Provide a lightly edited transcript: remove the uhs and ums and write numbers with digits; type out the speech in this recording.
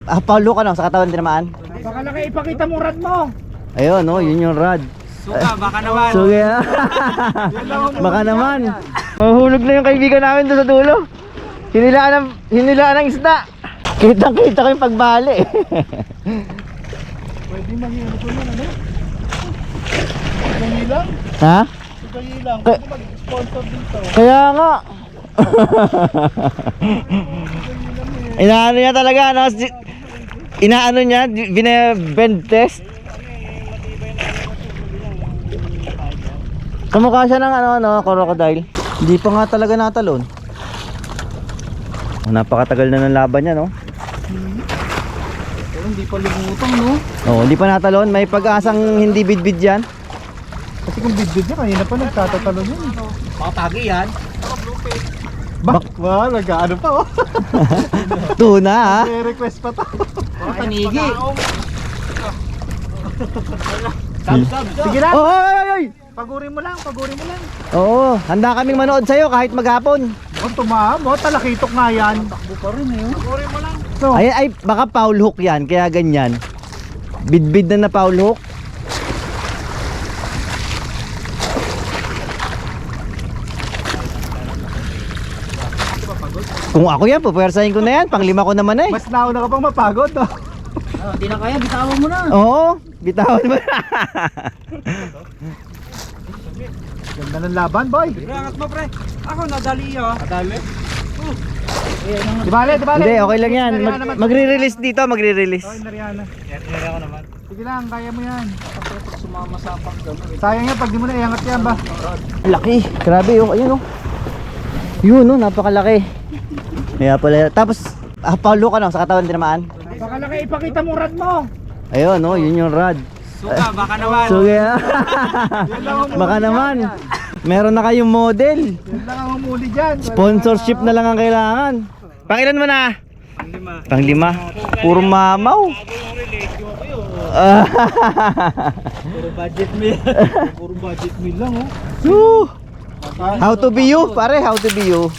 Paulo ka no, sa katawan tinamaan. Baka laki ipakita mo rad mo. Ayun, no, yun yung rod. Suka, baka naman. Suga. Baka naman. Mahulog na yung kaibigan namin doon sa dulo. Hinilaan ng isda. Kitang-kita ko yung pagbali. Pwede manghihilo ko nun, ano? Ganyan lang. Ha? Ganyan lang. Pwede mag-sponsor dito. Kaya nga. Inaano niya talaga, no? Inaano niya, bine-bend test. Kamukha siya ng crocodile. Hindi pa nga talaga natalon. Napakatagal na ng laban niya, no? Pero hindi pa lumutang, no? Oo, hindi pa natalon. May pag-asang hindi bidbid yan. Kasi kung bidbid niya, kanina pa nagtatatalon yun. Baka tagi yan. Wah, nag-ano pa, oh. Tuna, ha? May request pa to. Baka tanigi. Sige lang. Oh, oy! Pagurin mo lang, pagurin mo lang. Oo, handa kaming manood sa'yo kahit maghapon. Oh, tumaham, oh. Talakitok nga yan. Takbo pa rin, eh. Pagurin mo lang. So, Ay, baka foul hook yan, kaya ganyan. Bidbid na foul hook. Kung ako yan, pupersahin ko na yan. Panglima ko naman eh. mas nauna ka pang mapagod, no? Hindi na kaya, bitawan mo na. Oo, bitawan mo na. Ganda ng laban, boy. Angat mo, pre. Ako, nadali yun. Nadali? Di bale, di bale. Hindi, okay lang yan. Magre-release dito, magre-release. Okay, Nariana. Nari ako naman. Sige lang, kaya mo yan. Pag sumama sa pang gano'n. Sayang yan, pag di mo na iangat yan ba? Laki, grabe oh, ayun oh. Yun oh, napakalaki. Kaya pala, tapos Paulo ka no, sa katawan tinamaan. Baka laki ipakita mo rad mo. Ayun oh, yun yung rod. Suka, baka naman. Suga. Baka naman. Meron na kayong model. Yan lang ang humuli dyan. Sponsorship na lang ang kailangan. Pangilan mo na? Lima. Panglima. Puro mamaw. Puro budget meal. Puro budget meal lang, oh. Woo! How to be you, pare, how to be you.